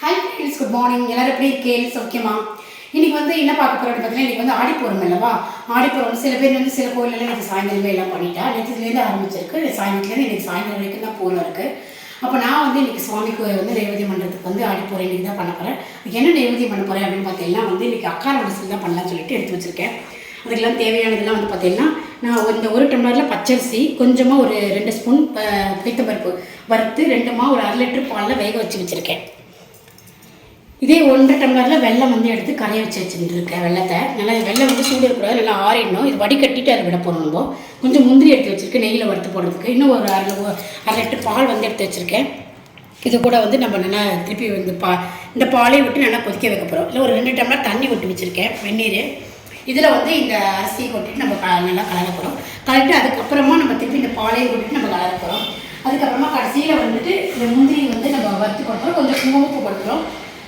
Hi friends, good morning. எல்லாரும் எப்படி இருக்கேன்? சௌக்கியமா? இன்றைக்கி என்ன பார்க்க போகிறோம் பார்த்தீங்கன்னா, இன்றைக்கி ஆடிப்பூரம் அல்லவா? ஆடிப்பூரம் சில பேர் சில கோயிலெல்லாம் எனக்கு சாயந்தரமே எல்லாம் பண்ணிட்டா. நேற்றுலேருந்து ஆரம்பிச்சிருக்கு. சாயந்தரத்துலேருந்து இன்றைக்கி சாயந்தரம் வரைக்கும் தான் பூரம் இருக்குது. அப்போ நான் இன்றைக்கி சுவாமிக்கு நைவேத்தியம் பண்ணுறதுக்கு ஆடிப்பூரம் இன்றைக்கி தான் பண்ண போகிறேன். என்ன நைவேத்தியம் பண்ண போகிறேன் அப்படின்னு பார்த்தீங்கன்னா இன்றைக்கி அக்கார வடசல் தான் பண்ணலாம்னு சொல்லிட்டு எடுத்து வச்சுருக்கேன். அதுக்கெல்லாம் தேவையானதெல்லாம் பார்த்தீங்கன்னா, நான் இந்த ஒரு டம்ளரில் பச்சரிசி, கொஞ்சமாக ஒரு 2 ஸ்பூன் பைத்தம்பருப்பு வறுத்து 2மா ஒரு 1/2 லிட்டர் பாலில் வேக வச்சுருக்கேன். இதே 1.5 டம்ளரில் வெள்ளம் எடுத்து கரைய வச்சுருக்கேன். வெள்ளத்தை நல்லா வெள்ளம் சூடு இருக்கக்கூடாது, நல்லா ஆறிடணும். இது வடிகட்டிட்டு அதை விட போகிறோம். நம்ம கொஞ்சம் முந்திரி எடுத்து வச்சுருக்கேன் நெய்யில் வறுத்து போடுறதுக்கு. இன்னும் ஒரு 1/2 லிட்டர் பால் எடுத்து வச்சுருக்கேன். இது கூட நம்ம நல்லா திருப்பி இந்த பாலையை விட்டு நல்லா கொதிக்க வைக்க போகிறோம். இல்லை ஒரு 2 டம்ளர் தண்ணி விட்டு வச்சுருக்கேன், வெந்நீர். இதில் இந்த அரிசியை கொட்டிட்டு நம்ம நல்லா கலர போகிறோம். கலட்டு அதுக்கப்புறமா நம்ம திருப்பி இந்த பாலையை கொட்டிட்டு நம்ம கலர போகிறோம். அதுக்கப்புறமா கடைசியில் இந்த முந்திரி நம்ம வறுத்து கொடுக்குறோம். கொஞ்சம் குங்குமப்பூ கொடுக்குறோம்.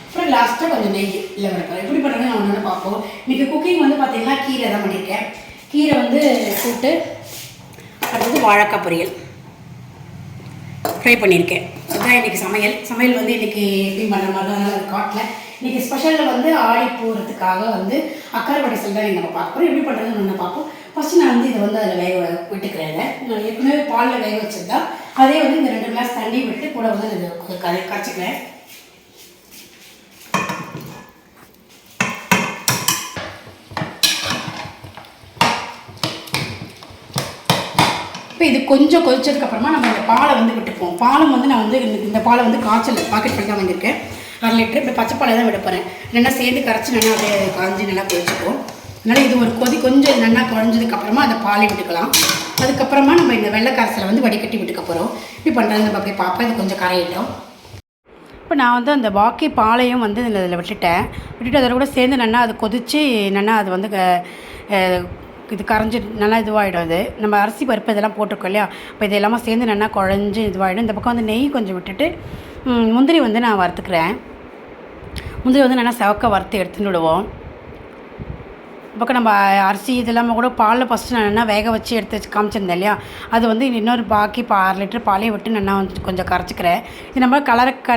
அப்புறம் லாஸ்ட்டாக கொஞ்சம் நெய் இல்லை வரப்போம். எப்படி பண்ணுறது நான் ஒன்று பார்ப்போம். இன்றைக்கி குக்கிங் பார்த்தீங்கன்னா கீரை தான் பண்ணியிருக்கேன். கீரை கூட்டு, அடுத்தது வாழைக்காய் பொரியல் ஃப்ரை பண்ணியிருக்கேன். அதுதான் இன்றைக்கி சமையல் இன்றைக்கி எப்படி பண்ணுற மாதிரி தான் நல்லா காட்டில். இன்றைக்கி ஸ்பெஷலில் ஆடி போகிறதுக்காக அக்கார வடசல் தான் நம்ம பார்க்க போகிறோம். எப்படி பண்ணுறதுன்னு ஒன்று பார்ப்போம். ஃபஸ்ட்டு நான் இதை அதில் வேக விட்டுக்கிறேன். நான் ஏற்கனவே பாலில் வேக வச்சுருந்தா அதே இந்த 2 கிளாஸ் தண்ணி விட்டு கூட இது கரைச்சிக்கிறேன். இப்போ இது கொஞ்சம் கொதிச்சதுக்கப்புறமா நம்ம இந்த பாலை விட்டுப்போம். பாலம் நான் இந்த பாலை காய்ச்சல் பாக்கெட் பண்ணி தான் வாங்கியிருக்கேன், 1/2 லிட்டர். இப்போ பச்சை பாலை தான் விட போகிறேன். நல்லா சேர்ந்து கரைச்சி நல்லா அப்படியே காய்ஞ்சி நல்லா கொதிச்சுப்போம். அதனால் இது ஒரு கொஞ்சம் நல்லா குழஞ்சதுக்கப்புறமா அந்த பாலை விட்டுக்கலாம். அதுக்கப்புறமா நம்ம இந்த வெள்ளை கரைசலை வடிகட்டி விட்டுக்க போகிறோம். இப்படி பண்ணுறது நம்ம அப்படியே பார்ப்போம். இது கொஞ்சம் கரையிட்டோம். இப்போ நான் அந்த பாக்கி பாலையும் இதில் விட்டுட்டு அதோட கூட சேர்ந்து நல்லா அது கொதித்து நல்லா அது இது கரைஞ்சி நல்லா இதுவாகிடும். அது நம்ம அரிசி பருப்பு இதெல்லாம் போட்டிருக்கோம் இல்லையா? இப்போ இது எல்லாமே சேர்ந்து நல்லா குழஞ்சி இதுவாகிடும். இந்த பக்கம் நெய் கொஞ்சம் விட்டுட்டு முந்திரி நான் வறுத்துக்கிறேன். முந்திரி நல்லா செவக்க வறுத்து எடுத்துன்னு விடுவோம். பக்கம் நம்ம அரிசி இதெல்லாமே கூட பாலில் ஃபஸ்ட்டு நான் நல்லா வேக வச்சு எடுத்து வச்சு காமிச்சிருந்தேன் இல்லையா? அது இன்னொரு பாக்கி 1/2 லிட்டர் பாலையும் விட்டு நல்லா கொஞ்சம் கரைச்சிக்கிறேன். இது நம்ம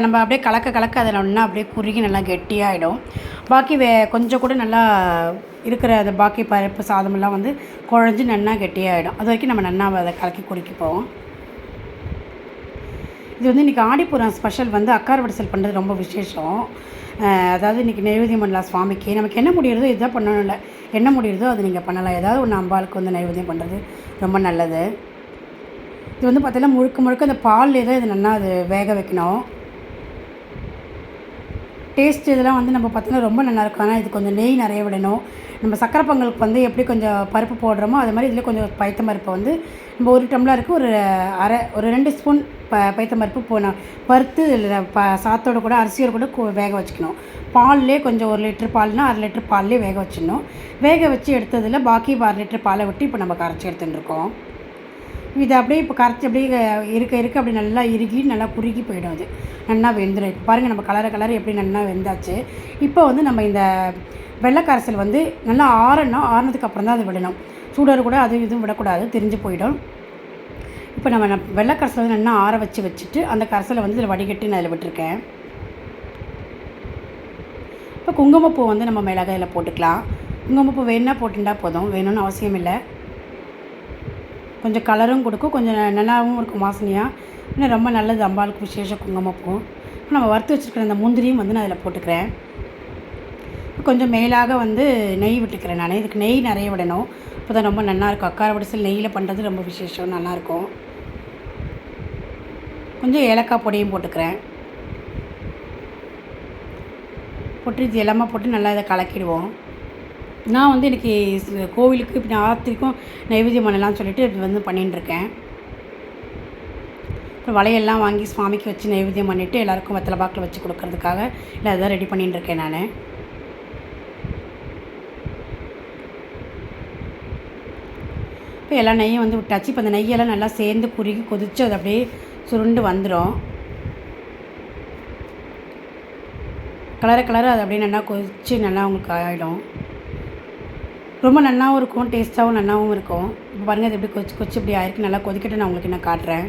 நம்ம அப்படியே கலக்க அதில் ஒன்றா அப்படியே குறுகி நல்லா கெட்டியாகிடும். பாக்கி கொஞ்சம் கூட நல்லா இருக்கிற அந்த பாக்கி பருப்பு சாதமெல்லாம் குழஞ்சி நல்லா கெட்டியாகிடும். அது வரைக்கும் நம்ம நல்லா அதை கலக்கி குறுக்கிப்போம். இது இன்றைக்கி ஆடிப்பூரம் ஸ்பெஷல் அக்கார வடசல் பண்ணுறது ரொம்ப விசேஷம். அதாவது இன்றைக்கி நைவேத்தியம் பண்ணலாம் சுவாமிக்கு. நமக்கு என்ன முடியுறதோ இதுதான் பண்ணணும், இல்லை என்ன முடியுறதோ அது நீங்கள் பண்ணலாம். ஏதாவது ஒன்று அம்பாளுக்கு நைவேத்தியம் பண்ணுறது ரொம்ப நல்லது. இது பார்த்தீங்கன்னா முழுக்க அந்த பால்லே தான் இது நல்லா அது வேக வைக்கணும். டேஸ்ட் இதெல்லாம் நம்ம பார்த்தீங்கன்னா ரொம்ப நல்லாயிருக்கும். ஆனால் இது கொஞ்சம் நெய் நிறைய விடணும். நம்ம சக்கரை பொங்கலுக்கு எப்படி கொஞ்சம் பருப்பு போடுறோமோ அது மாதிரி இதில் கொஞ்சம் பைத்தம்பருப்பு நம்ம 1 டம்ளருக்கு ஒரு 2 ஸ்பூன் பைத்தம்பருப்பு வறுத்து சாத்தோடு கூட அரிசியோடு கூட வேக வச்சுக்கணும். பால்லே கொஞ்சம் 1 லிட்டர் பால்னால் 1/2 லிட்டர் பால்லே வேக வச்சிடணும். வேக வச்சு எடுத்ததில் பாக்கி 1/2 லிட்டர் பாலை விட்டு இப்போ நம்ம கரைச்சி எடுத்துட்டுருக்கோம். இதை அப்படியே இப்போ கரைச்சி அப்படியே இருக்க அப்படி நல்லா இறுகி நல்லா குறுகி போயிடும். அது நல்லா வெந்துடும். இப்போ பாருங்கள் நம்ம கலர் எப்படி நல்லா வெந்தாச்சு. இப்போ நம்ம இந்த வெள்ளை கரைசல் நல்லா ஆறினதுக்கப்புறம் தான் அது விடணும். சூடோடு கூட அது இதுவும் விடக்கூடாது, தெரிஞ்சு போயிடும். இப்போ நம்ம வெள்ளை கரைசல் நல்லா ஆற வச்சுட்டு அந்த கரைசலை இதில் வடிகட்டி நான் அதில் விட்டுருக்கேன். இப்போ குங்குமப்பூ நம்ம மிளகாய் இதில் போட்டுக்கலாம். குங்குமப்பூ வேணுன்னா போட்டுட்டா போதும், வேணும்னு அவசியம் இல்லை. கொஞ்சம் கலரும் கொடுக்கும், கொஞ்சம் நல்லாவும் இருக்கும் வாசனையாக. இன்னும் ரொம்ப நல்லது அம்பாளுக்கு விசேஷம் குங்குமப்பூ. நம்ம வறுத்து வச்சுருக்கிற அந்த முந்திரியும் நான் அதில் போட்டுக்கிறேன். கொஞ்சம் மேலாக நெய் விட்டுக்கிறேன் நான். இதுக்கு நெய் நிறைய விடணும், அப்போ தான் ரொம்ப நல்லாயிருக்கும். அக்கார வடசல் நெய்யில் பண்ணுறது ரொம்ப விசேஷம், நல்லாயிருக்கும். கொஞ்சம் ஏலக்காய் பொடியும் போட்டுக்கிறேன். போட்டு இது எல்லாமே போட்டு நல்லா இதை கலக்கிடுவோம். நான் இன்றைக்கி கோவிலுக்கு இப்போ ஆத்திரிக்கும் நைவேத்தியம் பண்ணலாம்னு சொல்லிட்டு இது பண்ணிட்டுருக்கேன். அப்புறம் வளையெல்லாம் வாங்கி சுவாமிக்கு வச்சு நைவேத்தியம் பண்ணிவிட்டு எல்லாேருக்கும் வெத்தலை பாக்கில் வச்சு கொடுக்கறதுக்காக இல்லை அதுதான் ரெடி பண்ணிட்டுருக்கேன் நான். இப்போ எல்லா நெய்யும் விட்டாச்சு. இப்போ அந்த நெய்யெல்லாம் நல்லா சேர்ந்து குறுகி கொதித்து அது அப்படியே சுருண்டு வந்துடும். கலரை அது அப்படியே நல்லா கொதித்து நல்லா உங்களுக்கு ஆகிடும். ரொம்ப நல்லாவும் இருக்கும், டேஸ்ட்டாகவும் நல்லாவும் இருக்கும். இப்போ பாருங்கள் அது எப்படி கொதிச்சு இப்படி ஆயிருக்கு. நல்லா கொதிக்கட்டு நான் உங்களுக்கு என்ன காட்டுறேன்.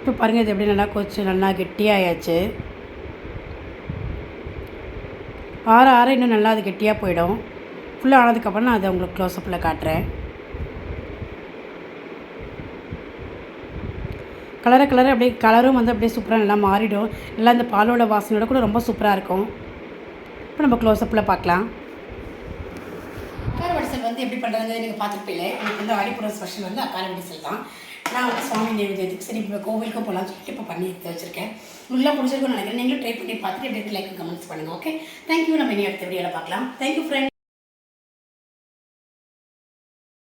இப்போ பாருங்கள் இது எப்படி நல்லா கொதிச்சு நல்லா கெட்டியாயாச்சு. ஆற இன்னும் நல்லா அது கெட்டியாக போயிடும். ஃபுல்லாக ஆனதுக்கப்புறம் நான் அதை உங்களுக்கு க்ளோஸ்அப்பில் காட்டுறேன். கலரை அப்படியே கலரும் வந்து அப்படியே சூப்பராக நல்லா மாறிடும். நல்லா இந்த பாலோட வாசனையோட கூட ரொம்ப சூப்பராக இருக்கும். இப்போ நம்ம க்ளோஸ்அப்பில் பார்க்கலாம். அக்கார வடிசல் வந்து எப்படி பண்ணுறது நீங்கள் பார்த்துருப்பீங்களே. எனக்கு வந்து ஆடிப்புறம் ஸ்பெஷல் வந்து அக்கார வடிசல் தான். நான் வந்து சுவாமி நைவேத்தியத்துக்கு சரி இப்போ கோவிலுக்கும் போகலான்னு சொல்லிட்டு இப்போ பண்ணி எடுத்து வச்சுருக்கேன். நல்லா பிடிச்சிருக்குன்னு நினைக்கிறேன். நீங்களும் ட்ரை பண்ணி பார்த்துட்டு எப்படி லைக் கமெண்ட்ஸ் பண்ணுங்கள். Okay, thank you. நம்ம இனி அடுத்த வீடியோவில் பார்க்கலாம். Thank you friend.